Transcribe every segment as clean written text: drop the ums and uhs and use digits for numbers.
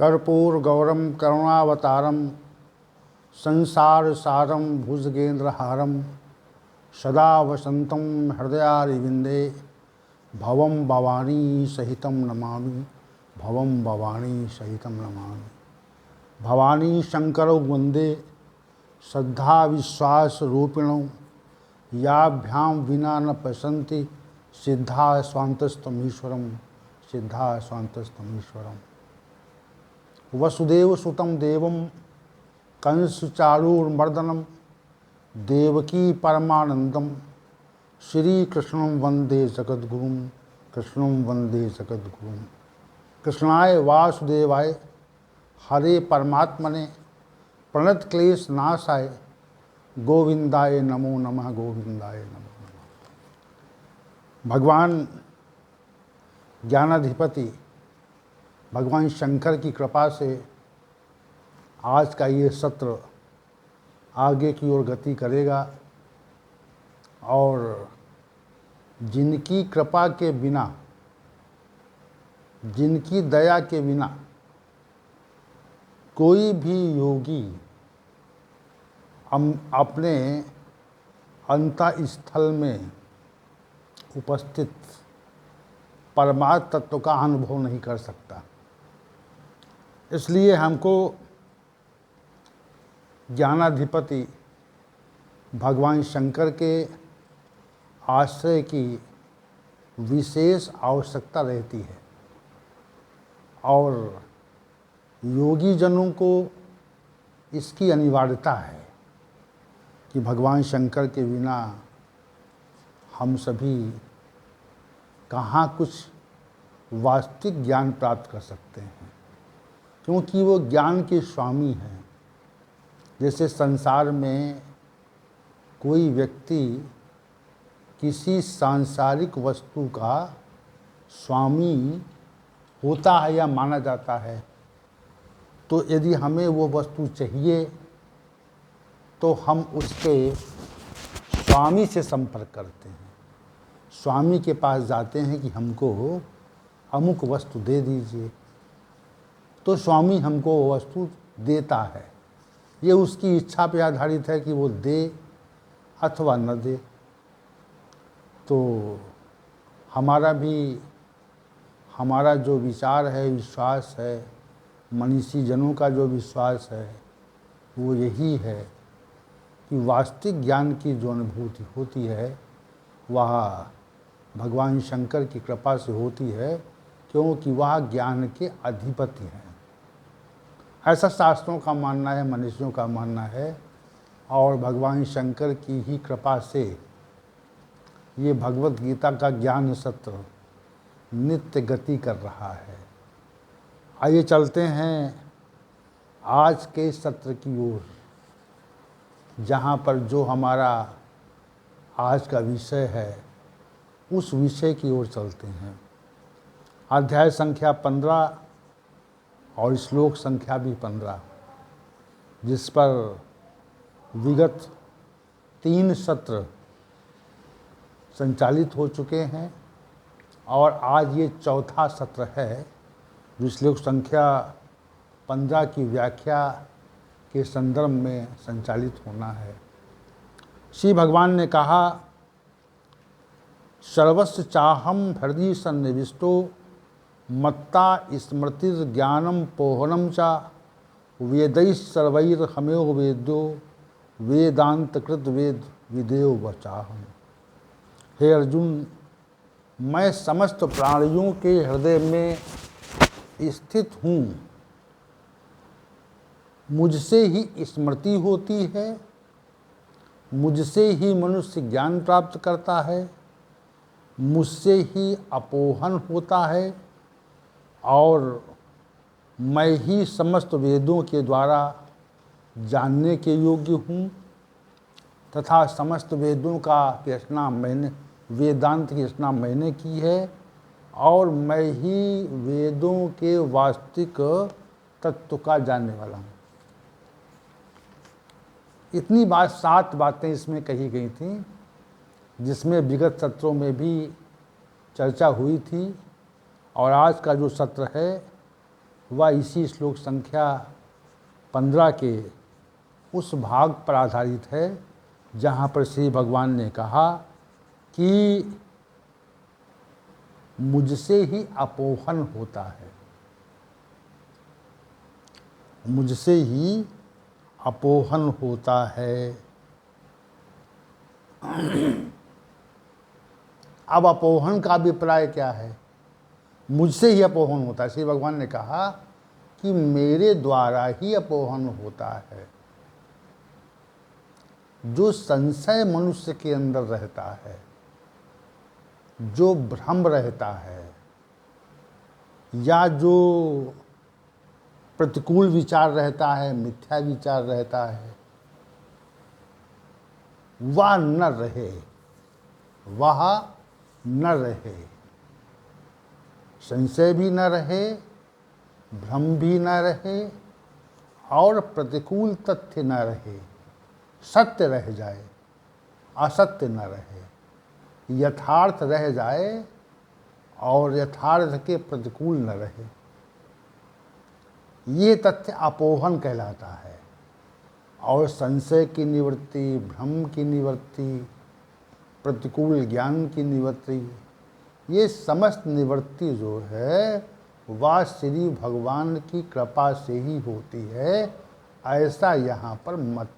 कर्पूरगौरम करुणावतारम संसार सारम भुजगेन्द्रहारम सदा वसंतम हृदयारविंदे भवम भवानी सहितम नमामि भवम भवानी सहितम नमामि। भवानी शंकरौ वंदे श्रद्धा विश्वास रूपिणौ याभ्यां विना न पश्यन्ति सिद्धा स्वान्तस्तमीश्वरम सिद्धा स्वान्तस्तमीश्वरम। वसुदेव सुतं देवं कंसचारूर्मर्दनं देवकी परमानंदम श्री कृष्णं वंदे जगद्गुरुं कृष्णं वंदे जगद्गुरुं। कृष्णाय वासुदेवाय हरे परमात्मने प्रणत क्लेश नाशाय गोविंदाय नमो नमः गोविंदाय नमो नमः। भगवान ज्ञानाधिपति भगवान शंकर की कृपा से आज का ये सत्र आगे की ओर गति करेगा और जिनकी कृपा के बिना, जिनकी दया के बिना कोई भी योगी अपने अंतःस्थल में उपस्थित परमात्म तत्व का अनुभव नहीं कर सकता। इसलिए हमको ज्ञानाधिपति भगवान शंकर के आश्रय की विशेष आवश्यकता रहती है और योगी जनों को इसकी अनिवार्यता है कि भगवान शंकर के बिना हम सभी कहाँ कुछ वास्तविक ज्ञान प्राप्त कर सकते हैं, क्योंकि वो ज्ञान के स्वामी हैं। जैसे संसार में कोई व्यक्ति किसी सांसारिक वस्तु का स्वामी होता है या माना जाता है, तो यदि हमें वो वस्तु चाहिए तो हम उसके स्वामी से संपर्क करते हैं, स्वामी के पास जाते हैं कि हमको अमुक वस्तु दे दीजिए, तो स्वामी हमको वो वस्तु देता है। ये उसकी इच्छा पे आधारित है कि वो दे अथवा न दे। तो हमारा जो विचार है, विश्वास है, मनीषी जनों का जो विश्वास है वो यही है कि वास्तविक ज्ञान की जो अनुभूति होती है वह भगवान शंकर की कृपा से होती है, क्योंकि वह ज्ञान के अधिपति हैं। ऐसा शास्त्रों का मानना है, मनीषियों का मानना है और भगवान शंकर की ही कृपा से ये भगवत गीता का ज्ञान सत्र नित्य गति कर रहा है। आइए चलते हैं आज के सत्र की ओर, जहाँ पर जो हमारा आज का विषय है उस विषय की ओर चलते हैं। अध्याय संख्या 15 और श्लोक संख्या भी 15, जिस पर विगत 3 सत्र संचालित हो चुके हैं और आज ये चौथा सत्र है जो श्लोक संख्या 15 की व्याख्या के संदर्भ में संचालित होना है। श्री भगवान ने कहा, सर्वस्य चाहम हृदय सन्निविष्टो मत्ता स्मृतिर ज्ञानम पोहनम चा वेदैः सर्वैर्हमेव वेद्यो वेदांतकृत वेद विदेव वचाहम। हे अर्जुन, मैं समस्त प्राणियों के हृदय में स्थित हूँ। मुझसे ही स्मृति होती है, मुझसे ही मनुष्य ज्ञान प्राप्त करता है, मुझसे ही अपोहन होता है और मैं ही समस्त वेदों के द्वारा जानने के योग्य हूँ तथा समस्त वेदों का रचना मैंने, वेदांत की रचना मैंने की है और मैं ही वेदों के वास्तविक तत्व का जानने वाला हूँ। इतनी बात, 7 बातें इसमें कही गई थी, जिसमें विगत सत्रों में भी चर्चा हुई थी और आज का जो सत्र है वह इसी श्लोक संख्या 15 के उस भाग पर आधारित है जहाँ पर श्री भगवान ने कहा कि मुझसे ही अपोहन होता है, मुझसे ही अपोहन होता है। अब अपोहन का अभिप्राय क्या है? मुझसे ही अपोहन होता है। श्री भगवान ने कहा कि मेरे द्वारा ही अपोहन होता है। जो संशय मनुष्य के अंदर रहता है, जो भ्रम रहता है, या जो प्रतिकूल विचार रहता है, मिथ्या विचार रहता है, वह न रहे, वह न रहे। संशय भी न रहे, भ्रम भी न रहे, और प्रतिकूल तथ्य न रहे, सत्य रह जाए, असत्य न रहे, यथार्थ रह जाए और यथार्थ के प्रतिकूल न रहे। ये तथ्य अपोहन कहलाता है। और संशय की निवृत्ति, भ्रम की निवृत्ति, प्रतिकूल ज्ञान की निवृत्ति, ये समस्त निवृत्ति जो है वह श्री भगवान की कृपा से ही होती है। ऐसा यहाँ पर मत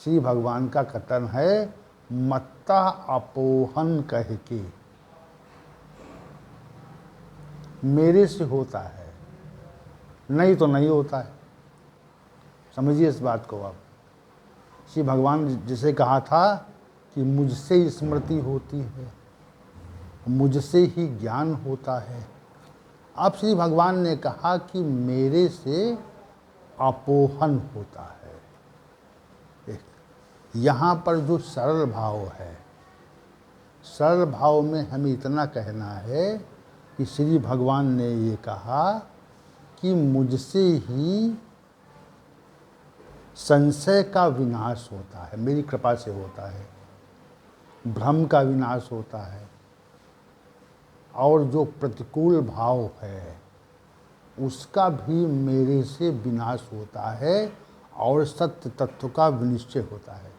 श्री भगवान का कथन है, मत्ता अपोहन कह के मेरे से होता है, नहीं तो नहीं होता है। समझिए इस बात को आप। श्री भगवान जिसे कहा था कि मुझसे स्मृति होती है, मुझसे ही ज्ञान होता है, अब श्री भगवान ने कहा कि मेरे से अपोहन होता है। यहाँ पर जो सरल भाव है, सरल भाव में हमें इतना कहना है कि श्री भगवान ने ये कहा कि मुझसे ही संशय का विनाश होता है, मेरी कृपा से होता है, भ्रम का विनाश होता है, और जो प्रतिकूल भाव है उसका भी मेरे से विनाश होता है, और सत्य तत्व का विनिश्चय होता है।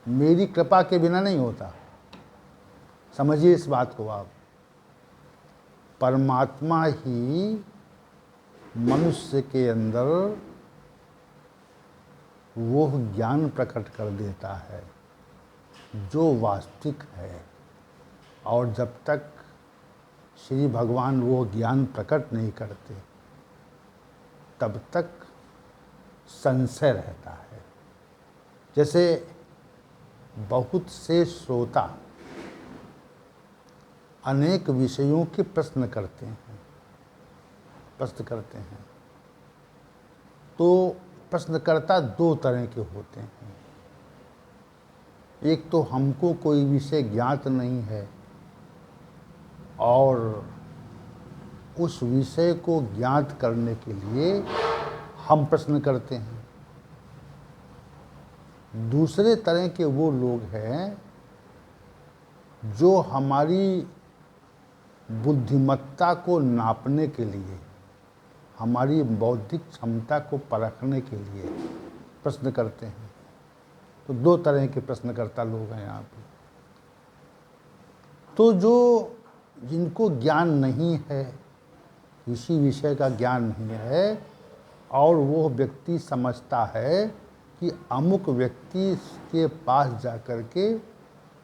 मेरी कृपा के बिना नहीं होता। समझिए इस बात को आप। परमात्मा ही मनुष्य के अंदर वो ज्ञान प्रकट कर देता है जो वास्तविक है, और जब तक श्री भगवान वो ज्ञान प्रकट नहीं करते तब तक संशय रहता है। जैसे बहुत से श्रोता अनेक विषयों के प्रश्न करते हैं, तो प्रश्नकर्ता दो तरह के होते हैं। एक तो हमको कोई विषय ज्ञात नहीं है और उस विषय को ज्ञात करने के लिए हम प्रश्न करते हैं। दूसरे तरह के वो लोग हैं जो हमारी बुद्धिमत्ता को नापने के लिए, हमारी बौद्धिक क्षमता को परखने के लिए प्रश्न करते हैं। तो दो तरह के प्रश्नकर्ता लोग हैं यहाँ पे। तो जो जिनको ज्ञान नहीं है, किसी विषय का ज्ञान नहीं है, और वो व्यक्ति समझता है कि अमुक व्यक्ति के पास जाकर के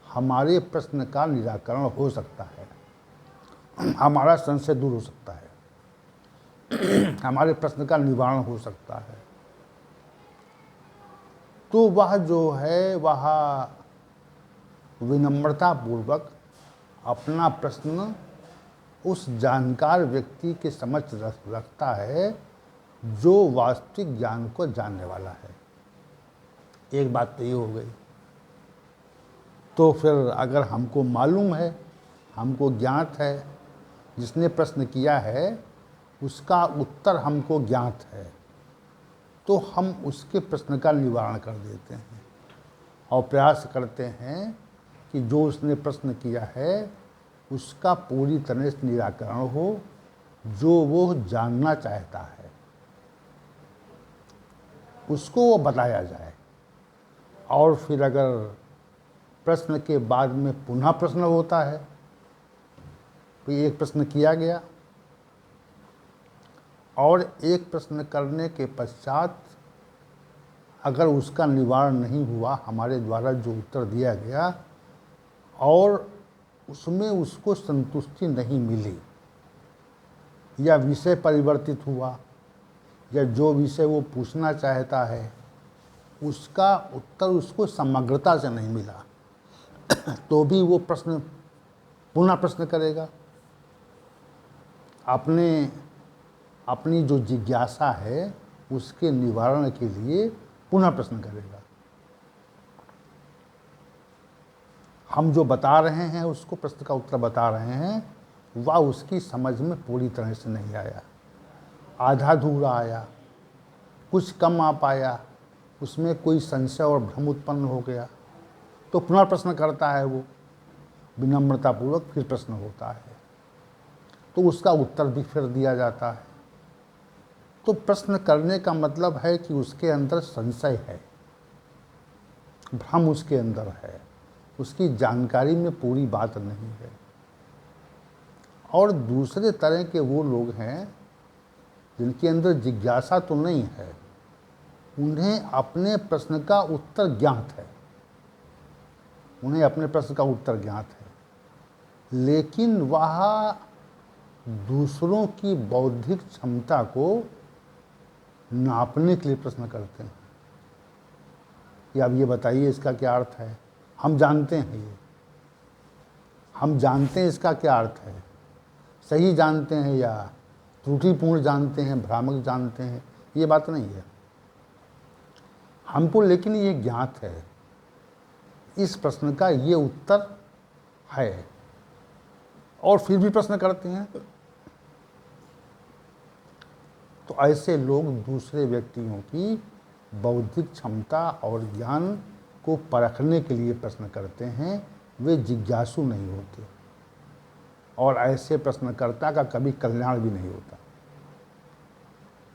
हमारे प्रश्न का निराकरण हो सकता है, हमारा संशय दूर हो सकता है, हमारे प्रश्न का निवारण हो सकता है, तो वह जो है वह विनम्रता पूर्वक अपना प्रश्न उस जानकार व्यक्ति के समक्ष रखता है जो वास्तविक ज्ञान को जानने वाला है। एक बात तो ये हो गई। तो फिर अगर हमको मालूम है, हमको ज्ञात है, जिसने प्रश्न किया है उसका उत्तर हमको ज्ञात है, तो हम उसके प्रश्न का निवारण कर देते हैं और प्रयास करते हैं कि जो उसने प्रश्न किया है उसका पूरी तरह से निराकरण हो जो वो जानना चाहता है उसको वो बताया जाए। और फिर अगर प्रश्न के बाद में पुनः प्रश्न होता है, तो एक प्रश्न किया गया और एक प्रश्न करने के पश्चात अगर उसका निवारण नहीं हुआ, हमारे द्वारा जो उत्तर दिया गया और उसमें उसको संतुष्टि नहीं मिली, या विषय परिवर्तित हुआ, या जो विषय वो पूछना चाहता है उसका उत्तर उसको समग्रता से नहीं मिला, तो भी वो प्रश्न पुनः प्रश्न करेगा। अपनी जो जिज्ञासा है उसके निवारण के लिए पुनः प्रश्न करेगा। हम जो बता रहे हैं, उसको प्रश्न का उत्तर बता रहे हैं, वह उसकी समझ में पूरी तरह से नहीं आया, आधा अधूरा आया, कुछ कम आ पाया, उसमें कोई संशय और भ्रम उत्पन्न हो गया, तो पुनः प्रश्न करता है वो, विनम्रतापूर्वक फिर प्रश्न होता है, तो उसका उत्तर भी फिर दिया जाता है। तो प्रश्न करने का मतलब है कि उसके अंदर संशय है, भ्रम उसके अंदर है, उसकी जानकारी में पूरी बात नहीं है। और दूसरे तरह के वो लोग हैं जिनके अंदर जिज्ञासा तो नहीं है, उन्हें अपने प्रश्न का उत्तर ज्ञात है, उन्हें अपने प्रश्न का उत्तर ज्ञात है, लेकिन वह दूसरों की बौद्धिक क्षमता को नापने के लिए प्रश्न करते हैं कि अब ये बताइए इसका क्या अर्थ है। हम जानते हैं हम जानते हैं इसका क्या अर्थ है, सही जानते हैं या त्रुटिपूर्ण जानते हैं, भ्रामक जानते हैं, ये बात नहीं है हमको, लेकिन ये ज्ञात है, इस प्रश्न का ये उत्तर है, और फिर भी प्रश्न करते हैं। तो ऐसे लोग दूसरे व्यक्तियों की बौद्धिक क्षमता और ज्ञान को परखने के लिए प्रश्न करते हैं, वे जिज्ञासु नहीं होते, और ऐसे प्रश्नकर्ता का कभी कल्याण भी नहीं होता।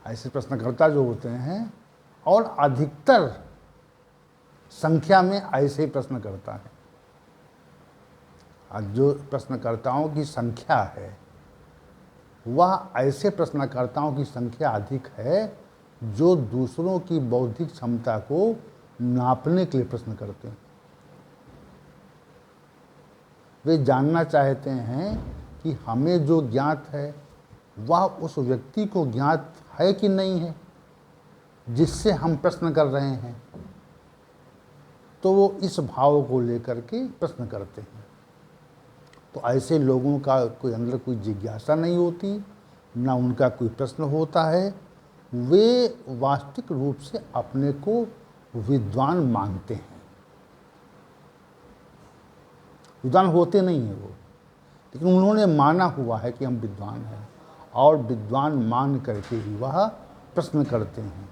ऐसे प्रश्नकर्ता जो होते हैं, और अधिकतर संख्या में ऐसे ही प्रश्न करता है, जो प्रश्नकर्ताओं की संख्या है वह ऐसे प्रश्नकर्ताओं की संख्या अधिक है जो दूसरों की बौद्धिक क्षमता को नापने के लिए प्रश्न करते हैं। वे जानना चाहते हैं कि हमें जो ज्ञात है वह उस व्यक्ति को ज्ञात है कि नहीं है जिससे हम प्रश्न कर रहे हैं, तो वो इस भाव को लेकर के प्रश्न करते हैं। तो ऐसे लोगों का कोई अंदर कोई जिज्ञासा नहीं होती, ना उनका कोई प्रश्न होता है, वे वास्तविक रूप से अपने को विद्वान मानते हैं। विद्वान होते नहीं हैं वो, लेकिन उन्होंने माना हुआ है कि हम विद्वान हैं, और विद्वान मान करके ही वह प्रश्न करते हैं।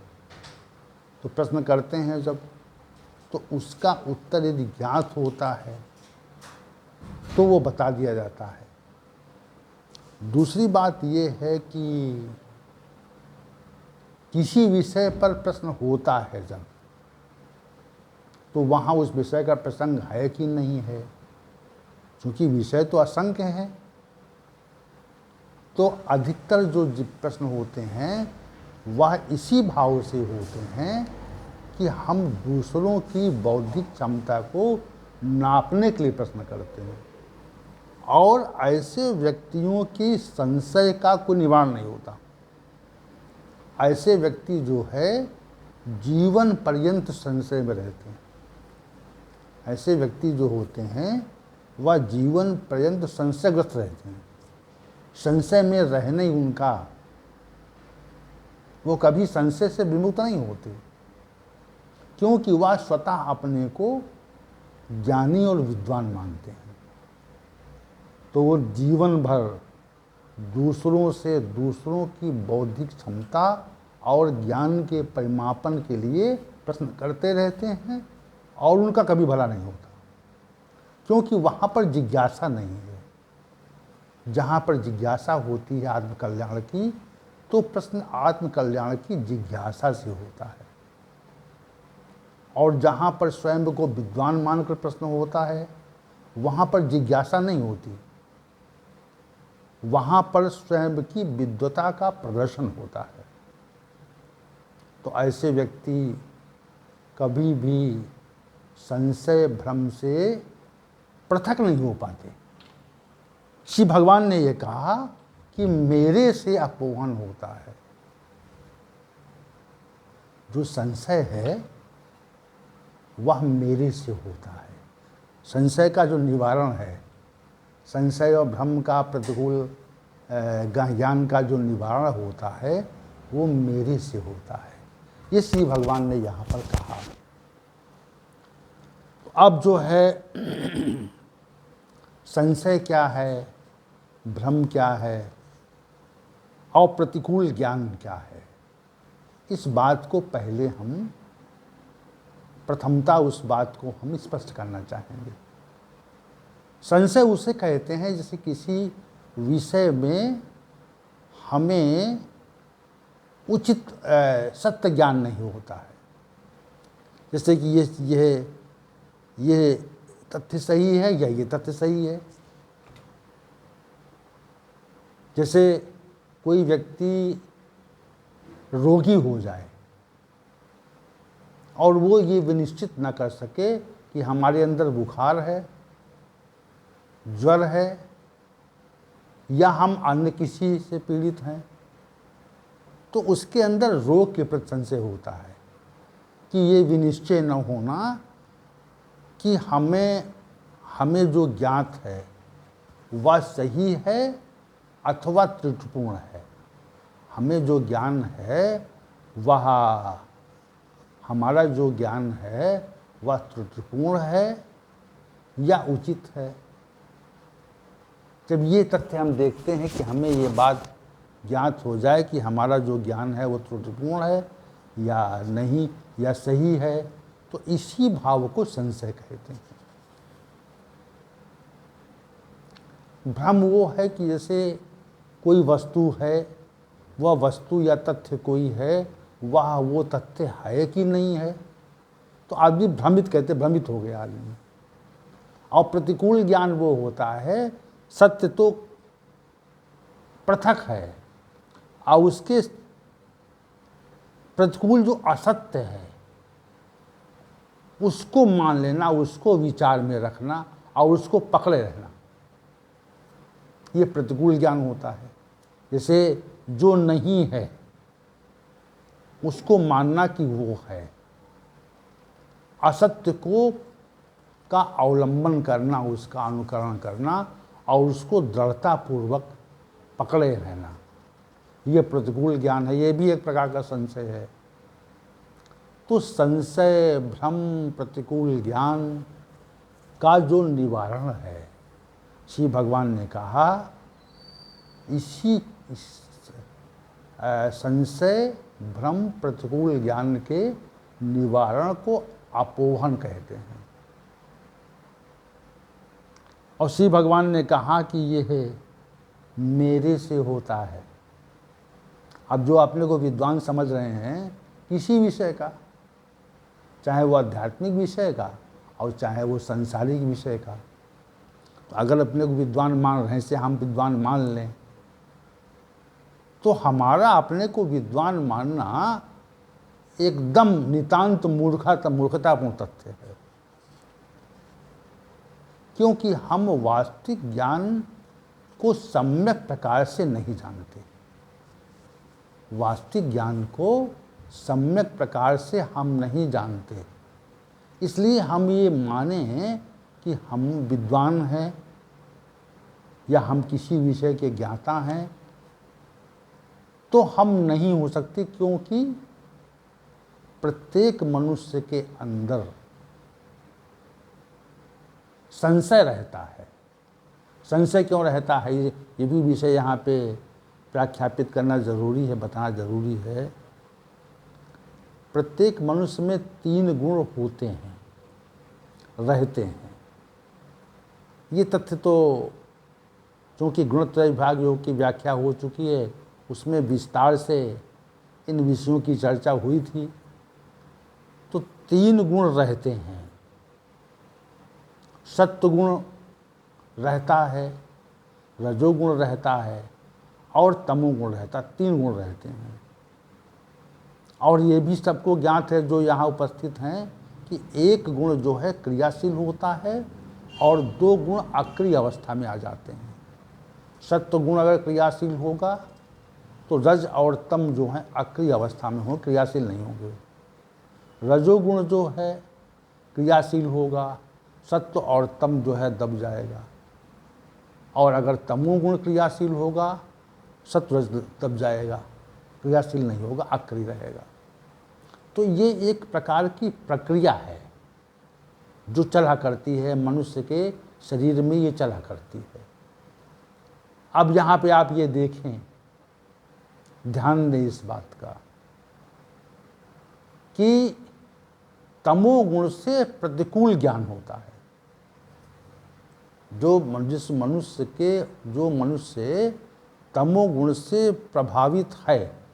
तो प्रश्न करते हैं जब, तो उसका उत्तर यदि ज्ञात होता है तो वो बता दिया जाता है। दूसरी बात ये है कि किसी विषय पर प्रश्न होता है जब, तो वहाँ उस विषय का प्रसंग है कि नहीं है, क्योंकि विषय तो असंख्य है। तो अधिकतर जो प्रश्न होते हैं वह इसी भाव से होते हैं कि हम दूसरों की बौद्धिक क्षमता को नापने के लिए प्रश्न करते हैं, और ऐसे व्यक्तियों की संशय का कोई निवारण नहीं होता। ऐसे व्यक्ति जो है जीवन पर्यंत संशय में रहते हैं। ऐसे व्यक्ति जो होते हैं वह जीवन पर्यंत संशयग्रस्त रहते हैं, संशय में रहना ही उनका, वो कभी संशय से विमुक्त नहीं होते, क्योंकि वह स्वतः अपने को ज्ञानी और विद्वान मानते हैं। तो वो जीवन भर दूसरों से दूसरों की बौद्धिक क्षमता और ज्ञान के परिमापन के लिए प्रश्न करते रहते हैं, और उनका कभी भला नहीं होता, क्योंकि वहाँ पर जिज्ञासा नहीं है। जहाँ पर जिज्ञासा होती है आत्मकल्याण की, तो प्रश्न आत्मकल्याण की जिज्ञासा से होता है। और जहाँ पर स्वयं को विद्वान मानकर प्रश्न होता है, वहाँ पर जिज्ञासा नहीं होती, वहाँ पर स्वयं की विद्वता का प्रदर्शन होता है। तो ऐसे व्यक्ति कभी भी संशय भ्रम से पृथक नहीं हो पाते। श्री भगवान ने यह कहा कि मेरे से अपोहन होता है। जो संशय है वह मेरे से होता है। संशय का जो निवारण है, संशय और भ्रम का प्रतिकूल ज्ञान का जो निवारण होता है, वो मेरे से होता है। ये श्री भगवान ने यहाँ पर कहा। तो अब जो है संशय क्या है, भ्रम क्या है और प्रतिकूल ज्ञान क्या है, इस बात को पहले हम प्रथमता उस बात को हम स्पष्ट करना चाहेंगे। संशय उसे कहते हैं जैसे किसी विषय में हमें उचित सत्य ज्ञान नहीं होता है। जैसे कि ये तथ्य सही है या ये तथ्य सही है। जैसे कोई व्यक्ति रोगी हो जाए और वो ये विनिश्चित न कर सके कि हमारे अंदर बुखार है, ज्वर है या हम अन्य किसी से पीड़ित हैं, तो उसके अंदर रोग के प्रति संशय होता है कि ये विनिश्चय न होना कि हमें जो ज्ञात है वह सही है अथवा त्रुटिपूर्ण है। हमें जो ज्ञान है वह हमारा जो ज्ञान है वह त्रुटिपूर्ण है या उचित है। जब ये तथ्य हम देखते हैं कि हमें ये बात ज्ञात हो जाए कि हमारा जो ज्ञान है वो त्रुटिपूर्ण है या नहीं या सही है, तो इसी भाव को संशय कहते हैं। भ्रम वो है कि जैसे कोई वस्तु है, वह वस्तु या तथ्य कोई है, वह वो तथ्य है कि नहीं है, तो आदमी भ्रमित कहते, भ्रमित हो गया आदमी। और प्रतिकूल ज्ञान वो होता है, सत्य तो पृथक है और उसके प्रतिकूल जो असत्य है उसको मान लेना, उसको विचार में रखना और उसको पकड़े रहना, ये प्रतिकूल ज्ञान होता है। जैसे जो नहीं है उसको मानना कि वो है, असत्य को का अवलंबन करना, उसका अनुकरण करना और उसको दृढ़तापूर्वक पकड़े रहना, ये प्रतिकूल ज्ञान है। ये भी एक प्रकार का संशय है। तो संशय, भ्रम, प्रतिकूल ज्ञान का जो निवारण है, श्री भगवान ने कहा इसी संशय, भ्रम, प्रतिकूल ज्ञान के निवारण को अपोहन कहते हैं। और श्री भगवान ने कहा कि यह मेरे से होता है। अब जो अपने को विद्वान समझ रहे हैं किसी विषय का, चाहे वो आध्यात्मिक विषय का और चाहे वो सांसारिक विषय का, तो अगर अपने को विद्वान मान रहे हैं, से हम विद्वान मान लें, तो हमारा अपने को विद्वान मानना एकदम नितांत मूर्खतापूर्ण तथ्य है। क्योंकि हम वास्तविक ज्ञान को सम्यक प्रकार से नहीं जानते। वास्तविक ज्ञान को सम्यक प्रकार से हम नहीं जानते, इसलिए हम ये माने कि हम विद्वान हैं या हम किसी विषय के ज्ञाता हैं, तो हम नहीं हो सकते, क्योंकि प्रत्येक मनुष्य के अंदर संशय रहता है। संशय क्यों रहता है, ये भी विषय यहाँ पे व्याख्यापित करना ज़रूरी है, बताना ज़रूरी है। प्रत्येक मनुष्य में 3 गुण होते हैं, रहते हैं। ये तथ्य तो क्योंकि गुणत्रय विभाग योग की व्याख्या हो चुकी है, उसमें विस्तार से इन विषयों की चर्चा हुई थी। तो 3 गुण रहते हैं, सत्वगुण रहता है, रजोगुण रहता है और तमोगुण रहता है। 3 गुण रहते हैं। और ये भी सबको ज्ञात है जो यहाँ उपस्थित हैं कि एक गुण जो है क्रियाशील होता है और 2 गुण अक्रिय अवस्था में आ जाते हैं। सत्व गुण अगर क्रियाशील होगा तो रज और तम जो है अक्रिय अवस्था में हो, क्रियाशील नहीं होंगे। रजोगुण जो है क्रियाशील होगा, सत्व और तम जो है दब जाएगा। और अगर तमोगुण क्रियाशील होगा, सत्व रज दब जाएगा, क्रियाशील नहीं होगा, अक्रिय रहेगा। तो ये एक प्रकार की प्रक्रिया है जो चला करती है, मनुष्य के शरीर में ये चला करती है। अब यहाँ पे आप ये देखें, ध्यान दें इस बात का कि तमोगुण से प्रतिकूल ज्ञान होता है। जो मनुष्य तमोगुण से प्रभावित है,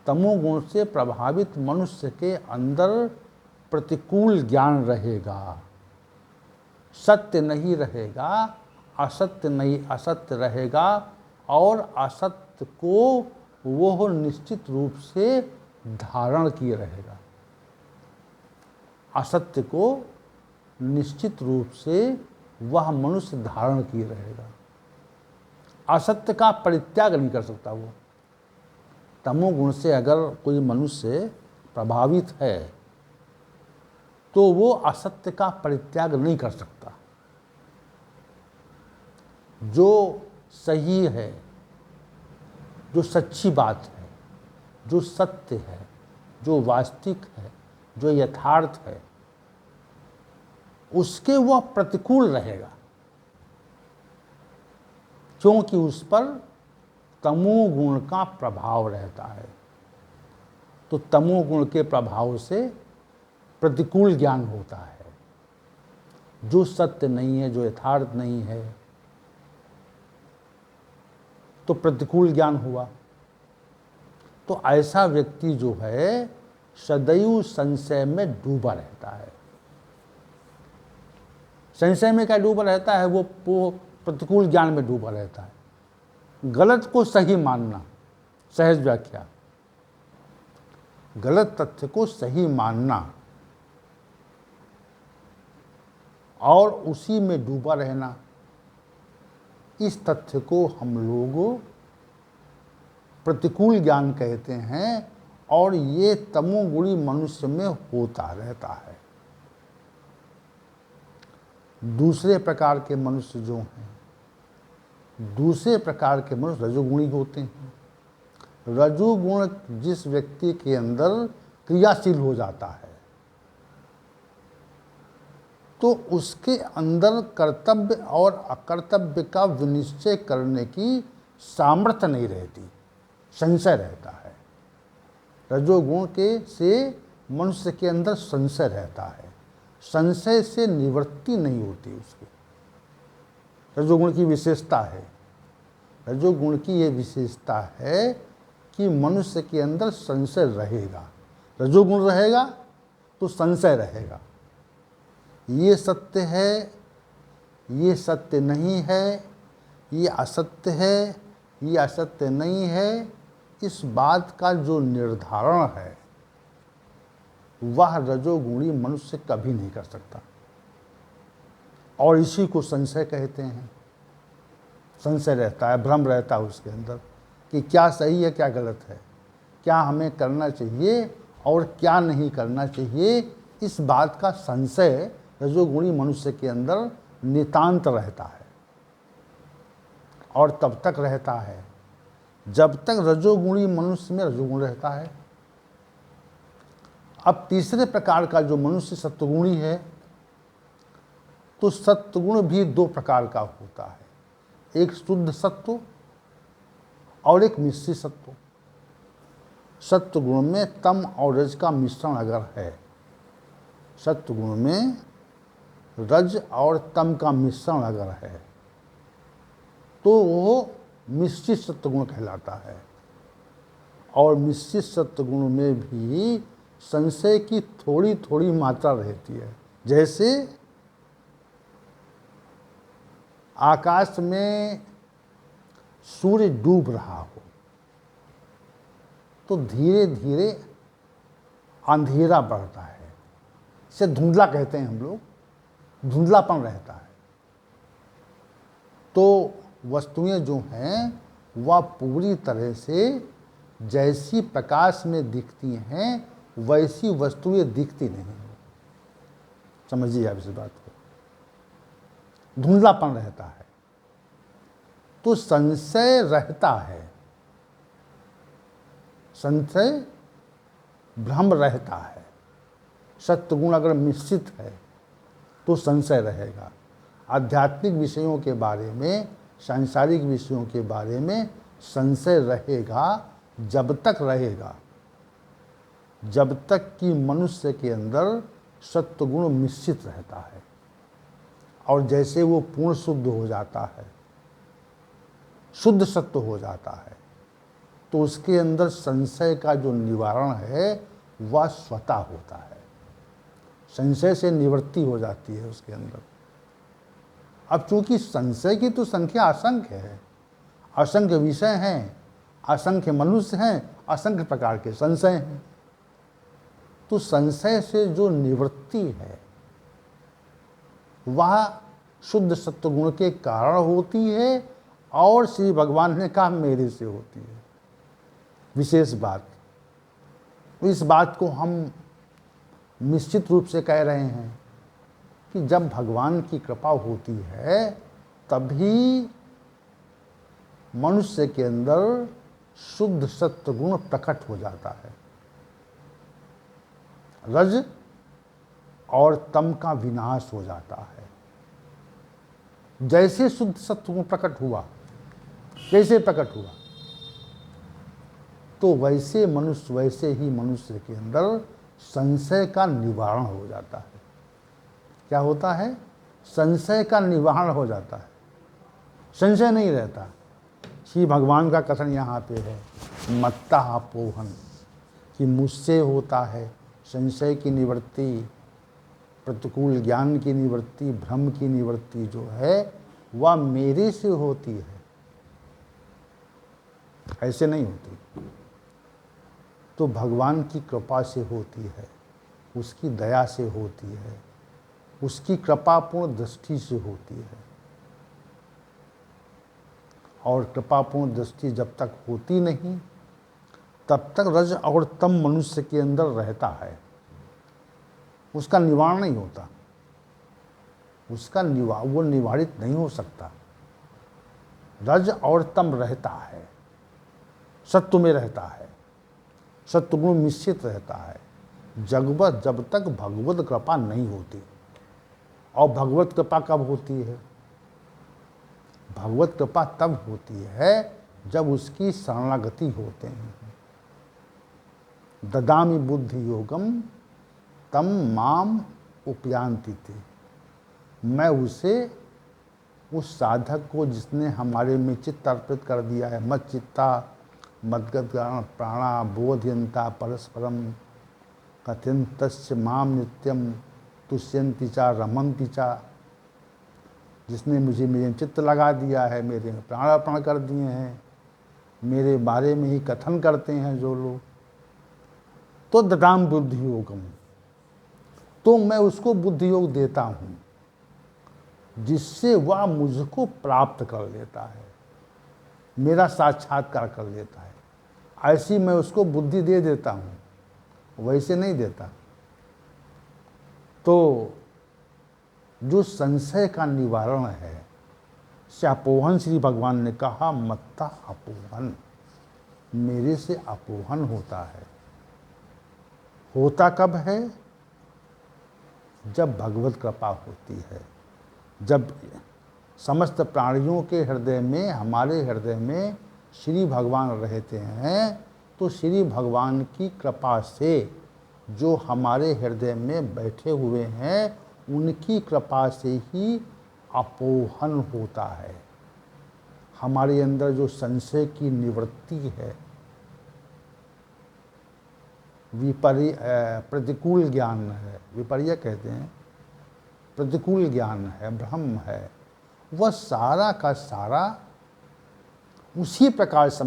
तमोगुण से प्रभावित मनुष्य के अंदर प्रतिकूल ज्ञान रहेगा, सत्य नहीं रहेगा, असत्य रहेगा और असत्य को वो निश्चित रूप से धारण किए रहेगा। असत्य को निश्चित रूप से वह मनुष्य धारण किए रहेगा। असत्य का परित्याग नहीं कर सकता वो। तमोगुण से अगर कोई मनुष्य प्रभावित है तो वो असत्य का परित्याग नहीं कर सकता। जो सही है, जो सच्ची बात है, जो सत्य है, जो वास्तविक है, जो यथार्थ है, उसके वह प्रतिकूल रहेगा, क्योंकि उस पर तमोगुण का प्रभाव रहता है। तो तमोगुण के प्रभाव से प्रतिकूल ज्ञान होता है, जो सत्य नहीं है, जो यथार्थ नहीं है, तो प्रतिकूल ज्ञान हुआ। तो ऐसा व्यक्ति जो है सदैव संशय में डूबा रहता है। संशय में क्या डूबा रहता है? वो प्रतिकूल ज्ञान में डूबा रहता है। गलत को सही मानना, सहज व्याख्या, गलत तथ्य को सही मानना और उसी में डूबा रहना, इस तथ्य को हम लोग प्रतिकूल ज्ञान कहते हैं। और ये तमोगुणी मनुष्य में होता रहता है। दूसरे प्रकार के मनुष्य जो हैं, दूसरे प्रकार के मनुष्य रजोगुणी होते हैं। रजोगुण जिस व्यक्ति के अंदर क्रियाशील हो जाता है तो उसके अंदर कर्तव्य और अकर्तव्य का विनिश्चय करने की सामर्थ्य नहीं रहती, संशय रहता है। रजोगुण से मनुष्य के अंदर संशय रहता है, संशय से निवृत्ति नहीं होती उसकी। रजोगुण की विशेषता है, रजोगुण की ये विशेषता है कि मनुष्य के अंदर संशय रहेगा। रजोगुण रहेगा तो संशय रहेगा, ये सत्य है, ये सत्य नहीं है, ये असत्य है, ये असत्य नहीं है। इस बात का जो निर्धारण है वह रजोगुणी मनुष्य कभी नहीं कर सकता। और इसी को संशय कहते हैं। संशय रहता है, भ्रम रहता है उसके अंदर कि क्या सही है, क्या गलत है, क्या हमें करना चाहिए और क्या नहीं करना चाहिए। इस बात का संशय रजोगुणी मनुष्य के अंदर नितांत रहता है और तब तक रहता है जब तक रजोगुणी मनुष्य में रजोगुण रहता है। अब तीसरे प्रकार का जो मनुष्य सत्वगुणी है, तो सत्वगुण भी 2 प्रकार का होता है, एक शुद्ध सत्व और एक मिश्रित सत्व। सत्वगुण में तम और रज का मिश्रण अगर है, सत्वगुण में रज और तम का मिश्रण अगर है तो वो मिश्रित सत्वगुण कहलाता है। और मिश्रित सत्वगुण में भी संशय की थोड़ी थोड़ी मात्रा रहती है। जैसे आकाश में सूर्य डूब रहा हो तो धीरे धीरे अंधेरा बढ़ता है, इसे धुंधला कहते हैं हम लोग, धुंधलापन रहता है। तो वस्तुएं जो हैं वह पूरी तरह से जैसी प्रकाश में दिखती हैं वैसी वस्तुएं दिखती नहीं। समझिए आप इस बात को, धुंधलापन रहता है। तो संशय रहता है, संशय भ्रम रहता है। सत्वगुण अगर मिश्रित है तो संशय रहेगा। आध्यात्मिक विषयों के बारे में, सांसारिक विषयों के बारे में संशय रहेगा जब तक रहेगा, जब तक कि मनुष्य के अंदर सत्वगुण मिश्रित रहता है। और जैसे वो पूर्ण शुद्ध हो जाता है, शुद्ध सत्व हो जाता है, तो उसके अंदर संशय का जो निवारण है वह स्वतः होता है। संशय से निवृत्ति हो जाती है उसके अंदर। अब चूंकि संशय की तो संख्या असंख्य है, असंख्य विषय हैं, असंख्य मनुष्य हैं, असंख्य प्रकार के संशय हैं, तो संशय से जो निवृत्ति है वह शुद्ध सत्वगुण के कारण होती है। और श्री भगवान ने कहा मेरे से होती है। विशेष बात, इस बात को हम निश्चित रूप से कह रहे हैं कि जब भगवान की कृपा होती है तभी मनुष्य के अंदर शुद्ध सत्वगुण प्रकट हो जाता है। रज और तम का विनाश हो जाता है। जैसे शुद्ध सत्वगुण प्रकट हुआ, कैसे प्रकट हुआ, तो वैसे ही मनुष्य के अंदर संशय का निवारण हो जाता है। क्या होता है? संशय का निवारण हो जाता है, संशय नहीं रहता। श्री भगवान का कथन यहाँ पे है, मत्ता अपोहन, कि मुझसे होता है संशय की निवृत्ति, प्रतिकूल ज्ञान की निवृत्ति, भ्रम की निवृत्ति जो है वह मेरे से होती है, ऐसे नहीं होती। तो भगवान की कृपा से होती है, उसकी दया से होती है, उसकी कृपापूर्ण दृष्टि से होती है। और कृपापूर्ण दृष्टि जब तक होती नहीं तब तक रज और तम मनुष्य के अंदर रहता है, उसका निवारण नहीं होता, उसका वो निवारित नहीं हो सकता। रज और तम रहता है, सत्व में रहता है, सत्वगुण मिश्रित रहता है जब तक भगवत कृपा नहीं होती। और भगवत कृपा कब होती है? भगवत कृपा तब होती है जब उसकी शरणागति होते हैं। ददामि बुद्धि योगम तम माम उपयांति थे, मैं उसे, उस साधक को जिसने हमारे में चित्त अर्पित कर दिया है, मत चित्ता मद्गद्गान प्राणा बोधयंता परस्परम कथयंतस्य माम नित्यम तुष्यंति चा रमंति चा, जिसने मुझे मेरे चित्त लगा दिया है, मेरे में प्राणार्पण कर दिए हैं, मेरे बारे में ही कथन करते हैं जो लोग, तो ददाम बुद्धि योगम, तो मैं उसको बुद्धि योग देता हूँ जिससे वह मुझको प्राप्त कर लेता है, मेरा साक्षात्कार कर लेता है। ऐसी मैं उसको बुद्धि दे देता हूँ, वैसे नहीं देता। तो जो संशय का निवारण है, से अपोहन श्री भगवान ने कहा मत्ता अपोहन, मेरे से अपोहन होता है। होता कब है? जब भगवत कृपा होती है, जब समस्त प्राणियों के हृदय में, हमारे हृदय में श्री भगवान रहते हैं, तो श्री भगवान की कृपा से जो हमारे हृदय में बैठे हुए हैं उनकी कृपा से ही अपोहन होता है। हमारे अंदर जो संशय की निवृत्ति है, प्रतिकूल ज्ञान है, विपर्य कहते हैं, प्रतिकूल ज्ञान है, भ्रम है, वह सारा का सारा उसी प्रकार समाप्त